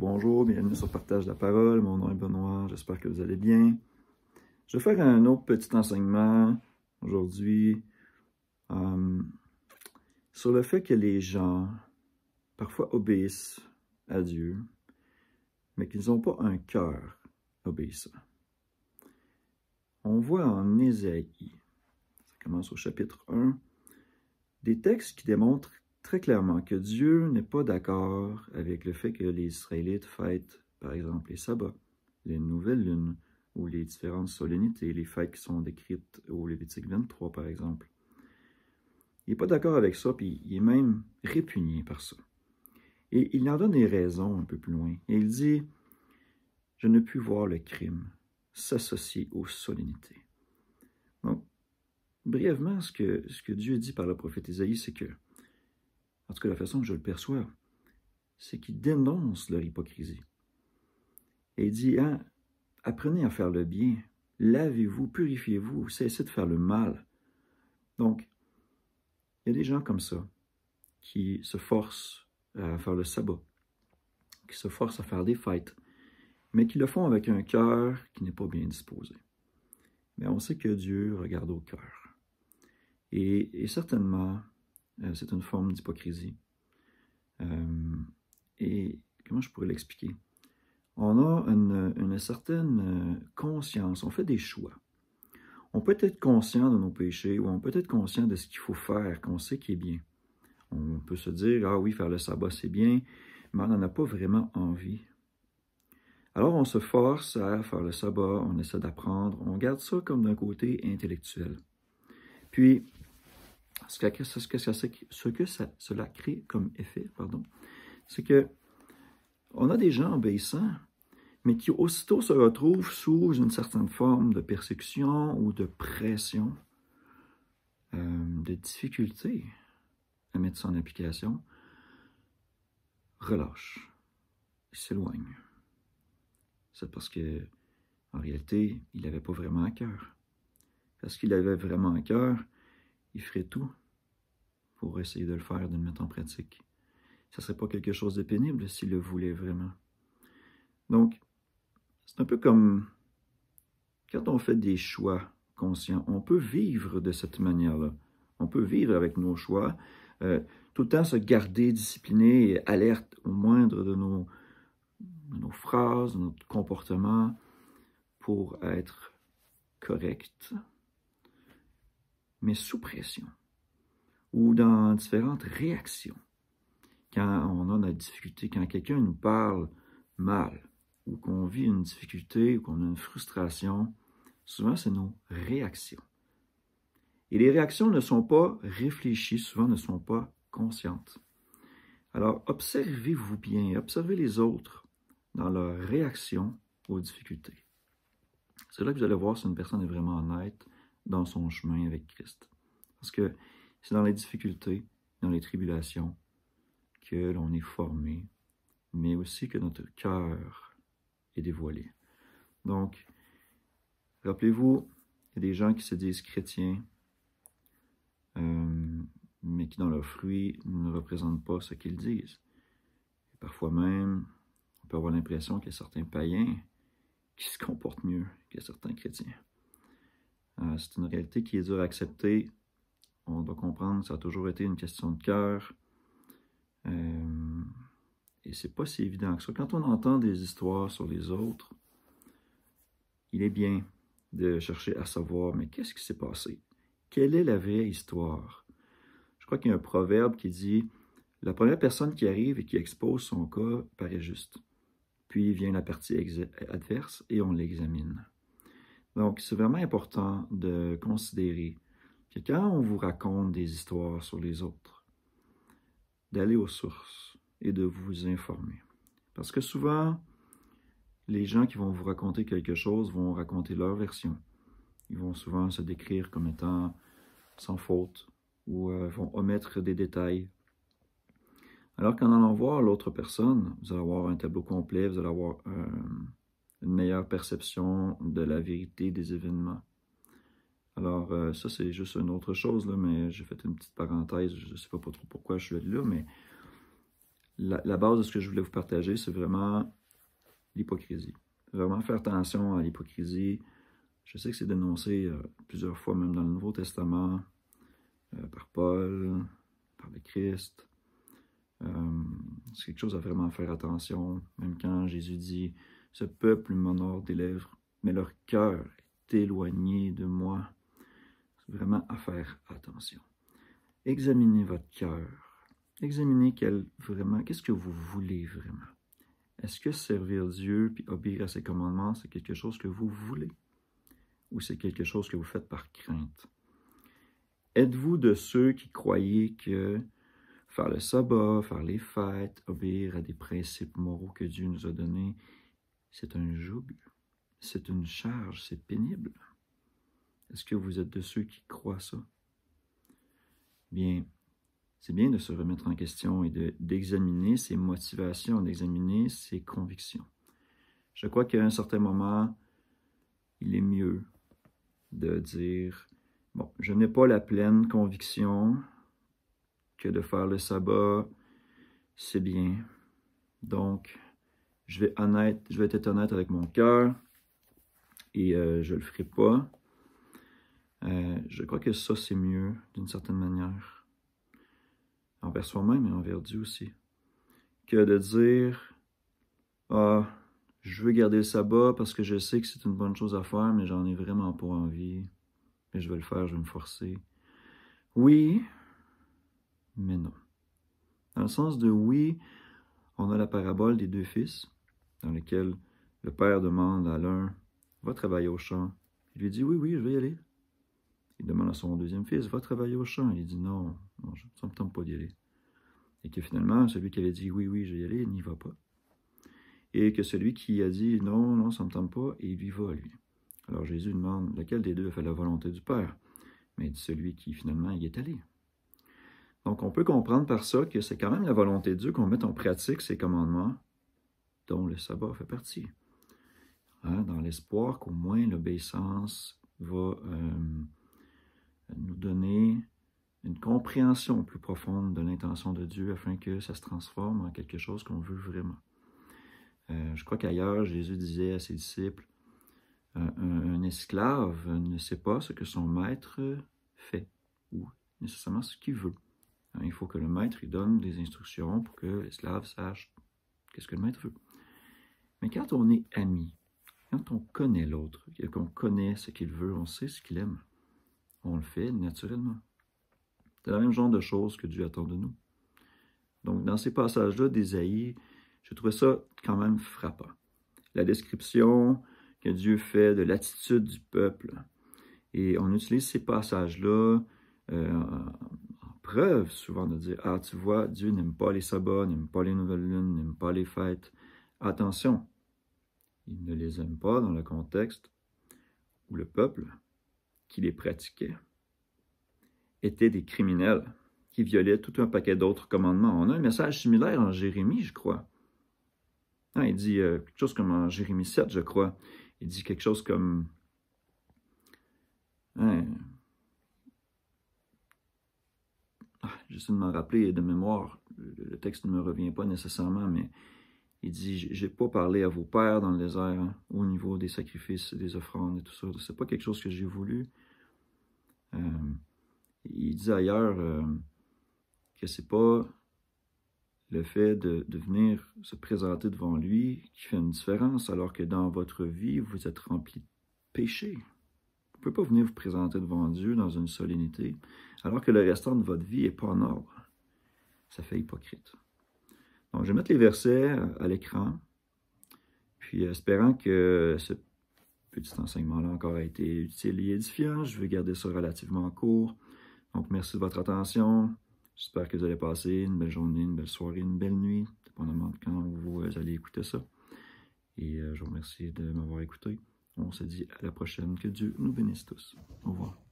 bonjour, bienvenue sur Partage la parole. Mon nom est Benoît, j'espère que vous allez bien. Je vais faire un autre petit enseignement aujourd'hui sur le fait que les gens parfois obéissent à Dieu, mais qu'ils n'ont pas un cœur obéissant. On voit en Ésaïe, ça commence au chapitre 1, des textes qui démontrent très clairement que Dieu n'est pas d'accord avec le fait que les Israélites fêtent, par exemple, les sabbats, les nouvelles lunes, ou les différentes solennités, les fêtes qui sont décrites au Lévitique 23, par exemple. Il n'est pas d'accord avec ça, puis il est même répugné par ça. Et il en donne des raisons un peu plus loin. Et il dit, « Je ne puis voir le crime s'associer aux solennités. » Donc, brièvement, ce que Dieu dit par le prophète Ésaïe, c'est que, en tout cas la façon que je le perçois, c'est qu'il dénonce leur hypocrisie. Et il dit, hein, apprenez à faire le bien, lavez-vous, purifiez-vous, cessez de faire le mal. Donc, il y a des gens comme ça qui se forcent à faire le sabbat, qui se forcent à faire des fêtes, mais qui le font avec un cœur qui n'est pas bien disposé. Mais on sait que Dieu regarde au cœur. Et certainement, c'est une forme d'hypocrisie. Et comment je pourrais l'expliquer? On a une certaine conscience, on fait des choix. On peut être conscient de nos péchés ou on peut être conscient de ce qu'il faut faire, qu'on sait qui est bien. On peut se dire, ah oui, faire le sabbat c'est bien, mais on n'en a pas vraiment envie. Alors on se force à faire le sabbat, on essaie d'apprendre, on garde ça comme d'un côté intellectuel. Puis, ce que cela crée comme effet, c'est que on a des gens obéissants, mais qui aussitôt se retrouvent sous une certaine forme de persécution ou de pression, de difficulté à mettre ça en application, relâchent, ils s'éloignent. C'est parce que, en réalité, il n'avait pas vraiment à cœur. Parce qu'il avait vraiment à cœur, il ferait tout pour essayer de le faire, de le mettre en pratique. Ça ne serait pas quelque chose de pénible s'il le voulait vraiment. Donc, c'est un peu comme quand on fait des choix conscients, on peut vivre de cette manière-là. On peut vivre avec nos choix, tout le temps se garder discipliné et alerte au moindre de nos phrases, de notre comportement pour être correct, mais sous pression ou dans différentes réactions. Quand on a la difficulté, quand quelqu'un nous parle mal, ou qu'on vit une difficulté, ou qu'on a une frustration, souvent c'est nos réactions. Et les réactions ne sont pas réfléchies, souvent ne sont pas conscientes. Alors observez-vous bien, observez les autres dans leur réaction aux difficultés. C'est là que vous allez voir si une personne est vraiment honnête dans son chemin avec Christ. Parce que c'est dans les difficultés, dans les tribulations, que l'on est formé, mais aussi que notre cœur est dévoilé. Donc, rappelez-vous, il y a des gens qui se disent chrétiens, mais qui dans leurs fruits ne représentent pas ce qu'ils disent. Et parfois même, on peut avoir l'impression qu'il y a certains païens qui se comportent mieux que certains chrétiens. C'est une réalité qui est dure à accepter. On doit comprendre que ça a toujours été une question de cœur. Et c'est pas si évident que ça. Quand on entend des histoires sur les autres, il est bien de chercher à savoir, mais qu'est-ce qui s'est passé? Quelle est la vraie histoire? Je crois qu'il y a un proverbe qui dit, la première personne qui arrive et qui expose son cas paraît juste. Puis vient la partie adverse et on l'examine. Donc, c'est vraiment important de considérer que quand on vous raconte des histoires sur les autres, d'aller aux sources et de vous informer. Parce que souvent, les gens qui vont vous raconter quelque chose vont raconter leur version. Ils vont souvent se décrire comme étant sans faute ou vont omettre des détails. Alors qu'en allant voir l'autre personne, vous allez avoir un tableau complet, vous allez avoir une meilleure perception de la vérité des événements. Alors, ça, c'est juste une autre chose, là, mais j'ai fait une petite parenthèse, je ne sais pas trop pourquoi je suis là, mais la base de ce que je voulais vous partager, c'est vraiment l'hypocrisie. Vraiment faire attention à l'hypocrisie. Je sais que c'est dénoncé plusieurs fois, même dans le Nouveau Testament, par Paul, par le Christ. C'est quelque chose à vraiment faire attention. Même quand Jésus dit « Ce peuple m'honore des lèvres, mais leur cœur est éloigné de moi. » C'est vraiment à faire attention. Examinez votre cœur. Examinez qu'est-ce que vous voulez vraiment. Est-ce que servir Dieu puis obéir à ses commandements, c'est quelque chose que vous voulez? Ou c'est quelque chose que vous faites par crainte? Êtes-vous de ceux qui croyaient que faire le sabbat, faire les fêtes, obéir à des principes moraux que Dieu nous a donnés, c'est un joug, c'est une charge, c'est pénible? Est-ce que vous êtes de ceux qui croient ça? Bien, c'est bien de se remettre en question et d'examiner ses motivations, d'examiner ses convictions. Je crois qu'à un certain moment, il est mieux de dire « Bon, je n'ai pas la pleine conviction que de faire le sabbat, c'est bien. Donc, je vais être honnête avec mon cœur et je ne le ferai pas. » Je crois que ça, c'est mieux, d'une certaine manière, envers soi-même et envers Dieu aussi, que de dire « Ah, je veux garder le sabbat parce que je sais que c'est une bonne chose à faire, mais j'en ai vraiment pas envie. Mais je vais le faire, je vais me forcer. » Oui, mais non. Dans le sens de oui, on a la parabole des deux fils, dans laquelle le père demande à l'un « Va travailler au champ. » Il lui dit « Oui, oui, je vais y aller. » Il demande à son deuxième fils « Va travailler au champ. » Il dit « Non, ça ne me tente pas d'y aller. » Et que finalement, celui qui avait dit « Oui, oui, je vais y aller », il n'y va pas. Et que celui qui a dit « Non, non, ça ne me tente pas », il y va, lui. Alors Jésus demande « Lequel des deux a fait la volonté du Père ?» Mais il dit celui qui finalement y est allé. Donc on peut comprendre par ça que c'est quand même la volonté de Dieu qu'on mette en pratique ces commandements dont le sabbat fait partie. Dans l'espoir qu'au moins l'obéissance va nous donner une compréhension plus profonde de l'intention de Dieu afin que ça se transforme en quelque chose qu'on veut vraiment. Je crois qu'ailleurs, Jésus disait à ses disciples, un esclave ne sait pas ce que son maître fait ou nécessairement ce qu'il veut. Il faut que le maître lui donne des instructions pour que l'esclave sache qu'est-ce que le maître veut. Mais quand on est ami, quand on connaît l'autre, qu'on connaît ce qu'il veut, on sait ce qu'il aime, on le fait naturellement. C'est le même genre de choses que Dieu attend de nous. Donc, dans ces passages-là d'Ésaïe, je trouvais ça quand même frappant. La description que Dieu fait de l'attitude du peuple. Et on utilise ces passages-là en preuve souvent de dire « Ah, tu vois, Dieu n'aime pas les sabbats, n'aime pas les nouvelles lunes, n'aime pas les fêtes. » Attention, il ne les aime pas dans le contexte où le peuple qui les pratiquait étaient des criminels qui violaient tout un paquet d'autres commandements. On a un message similaire en Jérémie, je crois. Il dit quelque chose comme en Jérémie 7, je crois. Il dit quelque chose comme... J'essaie de m'en rappeler de mémoire. Le texte ne me revient pas nécessairement, mais il dit « J'ai pas parlé à vos pères dans le désert au niveau des sacrifices, des offrandes et tout ça. C'est pas quelque chose que j'ai voulu. » Il dit ailleurs que c'est pas le fait de venir se présenter devant lui qui fait une différence, alors que dans votre vie, vous êtes rempli de péché. Vous ne pouvez pas venir vous présenter devant Dieu dans une solennité, alors que le restant de votre vie n'est pas en ordre. Ça fait hypocrite. Donc, je vais mettre les versets à l'écran, puis espérant que ce petit enseignement-là encore a été utile et édifiant, je vais garder ça relativement court. Donc, merci de votre attention. J'espère que vous allez passer une belle journée, une belle soirée, une belle nuit, dépendamment de quand vous allez écouter ça. Et je vous remercie de m'avoir écouté. On se dit à la prochaine. Que Dieu nous bénisse tous. Au revoir.